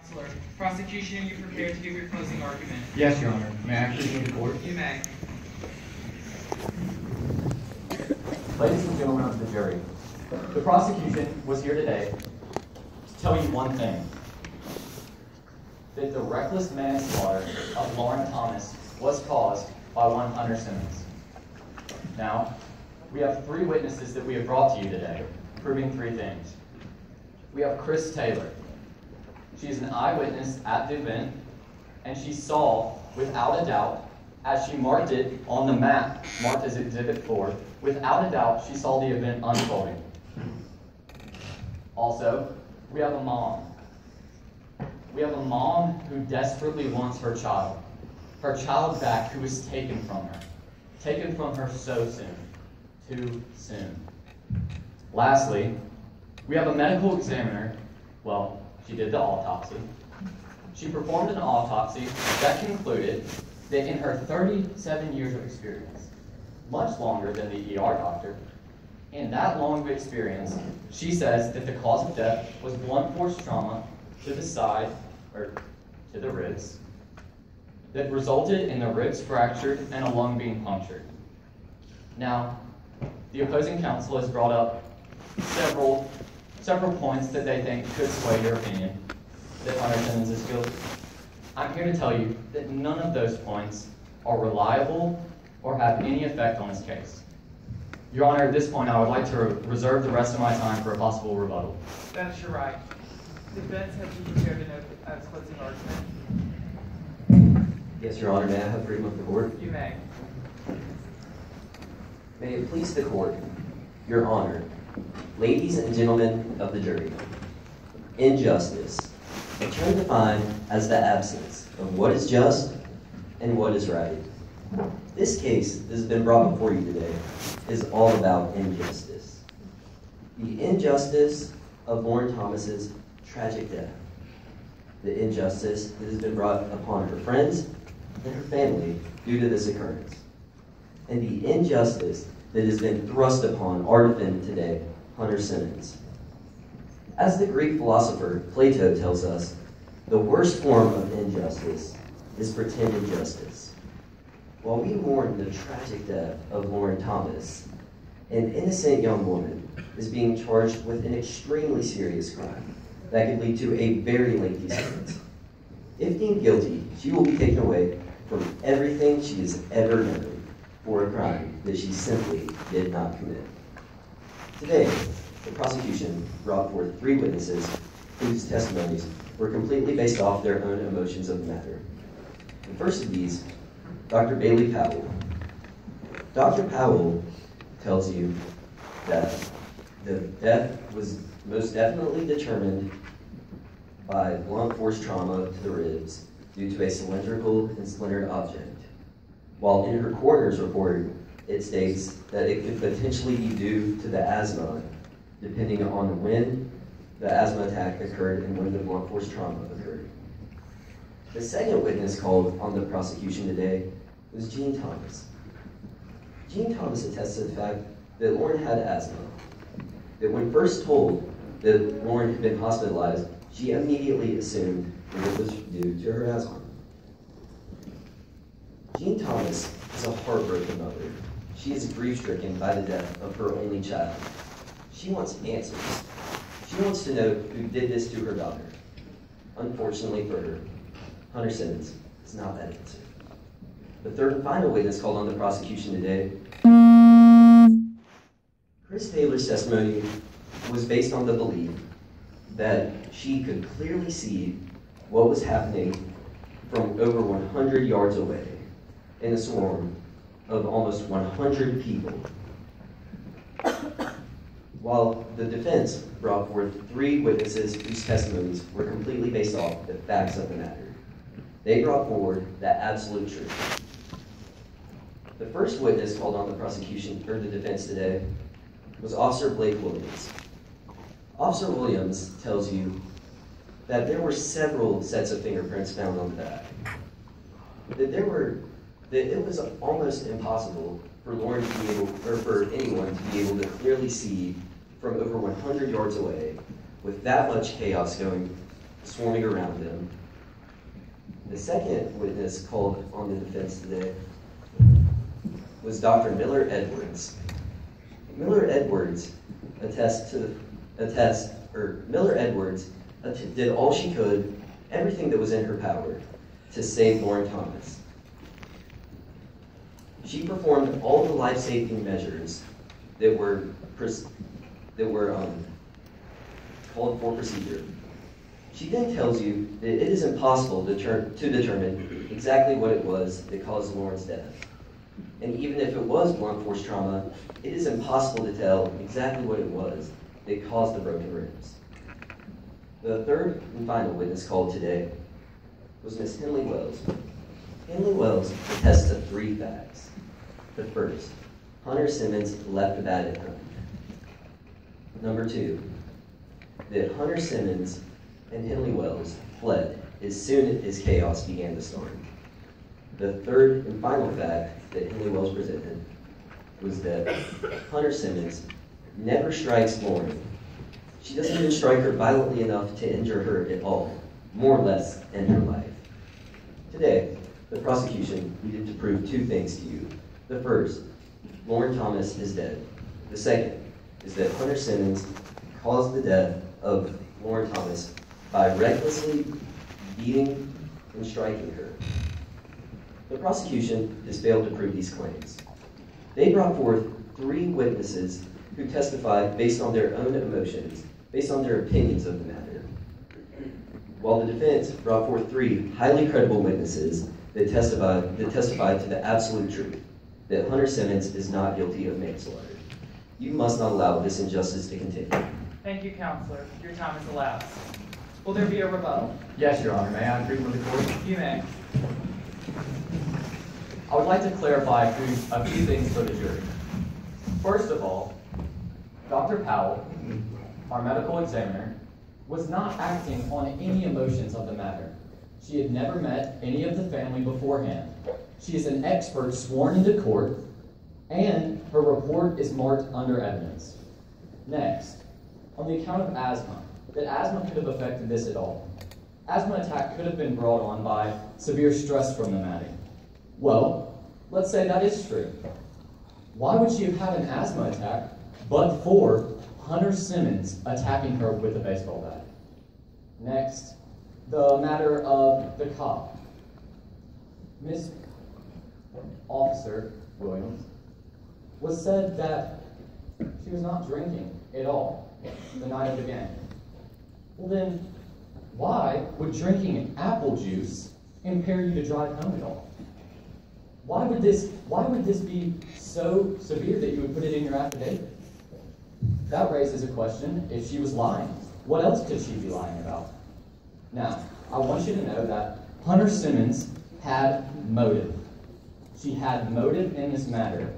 Counselor, prosecution, are you prepared to give your closing argument? Yes, Your Honor. May I actually go to court? You may. Ladies and gentlemen of the jury, the prosecution was here today to tell you one thing: that the reckless manslaughter of Lauren Thomas was caused by one Hunter Simmons. Now, we have three witnesses that we have brought to you today, proving three things. We have Chris Taylor. She is an eyewitness at the event, and she saw, without a doubt, as she marked it on the map, marked as Exhibit 4, without a doubt, she saw the event unfolding. Also, we have a mom. We have a mom who desperately wants her child back, who was taken from her so soon, too soon. Lastly, we have a medical examiner. Well, she did the autopsy. She performed an autopsy that concluded that in her 37 years of experience, much longer than the ER doctor, in that long of experience, she says that the cause of death was blunt force trauma to the side, or to the ribs, that resulted in the ribs fractured and a lung being punctured. Now, the opposing counsel has brought up several points that they think could sway your opinion that Hunter Simmons is guilty. I'm here to tell you that none of those points are reliable or have any effect on this case. Your Honor, at this point, I would like to reserve the rest of my time for a possible rebuttal. That's your right. Defense, have you prepared to note as closing argument? Yes, Your Honor. May I have freedom of the court? You may. May it please the court, Your Honor, ladies and gentlemen of the jury, injustice, a term defined as the absence of what is just and what is right. This case that has been brought before you today is all about injustice. The injustice of Lauren Thomas's tragic death. The injustice that has been brought upon her friends and her family due to this occurrence. And the injustice that has been thrust upon our defendant today, Hunter Simmons. As the Greek philosopher Plato tells us, the worst form of injustice is pretended justice. While we mourn the tragic death of Lauren Thomas, an innocent young woman is being charged with an extremely serious crime that could lead to a very lengthy sentence. If deemed guilty, she will be taken away from everything she has ever known for a crime that she simply did not commit. Today, the prosecution brought forth three witnesses whose testimonies were completely based off their own emotions of the matter. The first of these, Dr. Bailey Powell. Dr. Powell tells you that the death was most definitely determined by blunt force trauma to the ribs due to a cylindrical and splintered object, while in her coroner's report, it states that it could potentially be due to the asthma, depending on when the asthma attack occurred and when the blunt force trauma occurred. The second witness called on the prosecution today was Jean Thomas. Jean Thomas attests to the fact that Lauren had asthma, that when first told that Lauren had been hospitalized, she immediately assumed that it was due to her asthma. Jean Thomas is a heartbroken mother. She is grief-stricken by the death of her only child. She wants answers. She wants to know who did this to her daughter. Unfortunately for her, Hunter Simmons is not that answer. The third and final witness called on the prosecution today, Chris Taylor's testimony was based on the belief that she could clearly see what was happening from over 100 yards away in a swarm of almost 100 people. While the defense brought forth three witnesses whose testimonies were completely based off the facts of the matter. They brought forward the absolute truth. The first witness called on the prosecution or the defense today was Officer Blake Williams. Officer Williams tells you that there were several sets of fingerprints found on the bag. That it was almost impossible for Lauren to be able, or for anyone to be able to clearly see from over 100 yards away, with that much chaos going swarming around them. The second witness called on the defense today was Dr. Miller Edwards. Miller Edwards did all she could, everything that was in her power, to save Lauren Thomas. She performed all the life-saving measures that were called for procedure. She then tells you that it is impossible to determine exactly what it was that caused Lauren's death. And even if it was blunt force trauma, it is impossible to tell exactly what it was that caused the broken ribs. The third and final witness called today was Miss Henley Wells. Henley Wells attests to 3 facts. The first, Hunter Simmons left a bat at home. Number 2, that Hunter Simmons and Henley Wells fled as soon as chaos began to start. The third and final fact that Henley Wells presented was that Hunter Simmons never strikes Lauren. She doesn't even strike her violently enough to injure her at all, more or less end her life. Today, the prosecution needed to prove 2 things to you. The first, Lauren Thomas is dead. The second is that Hunter Simmons caused the death of Lauren Thomas by recklessly beating and striking her. The prosecution has failed to prove these claims. They brought forth 3 witnesses who testified based on their own emotions, based on their opinions of the matter, while the defense brought forth 3 highly credible witnesses that testified to the absolute truth, that Hunter Simmons is not guilty of manslaughter. You must not allow this injustice to continue. Thank you, Counselor. Your time has elapsed. Will there be a rebuttal? Yes, Your Honor. May I agree with the court? You may. I would like to clarify a few things for the jury. First of all, Dr. Powell, our medical examiner, was not acting on any emotions of the matter. She had never met any of the family beforehand. She is an expert sworn into court, and her report is marked under evidence. Next, on the account of asthma, that asthma could have affected this at all. Asthma attack could have been brought on by severe stress from the matting. Well, let's say that is true. Why would she have had an asthma attack but for Hunter Simmons attacking her with a baseball bat? Next, the matter of the cop. Miss Officer Williams was said that she was not drinking at all the night of the game. Well then, why would drinking apple juice impair you to drive home at all? Why would this be so severe that you would put it in your affidavit? That raises a question if she was lying. What else could she be lying about? Now, I want you to know that Hunter Simmons had motive. She had motive in this matter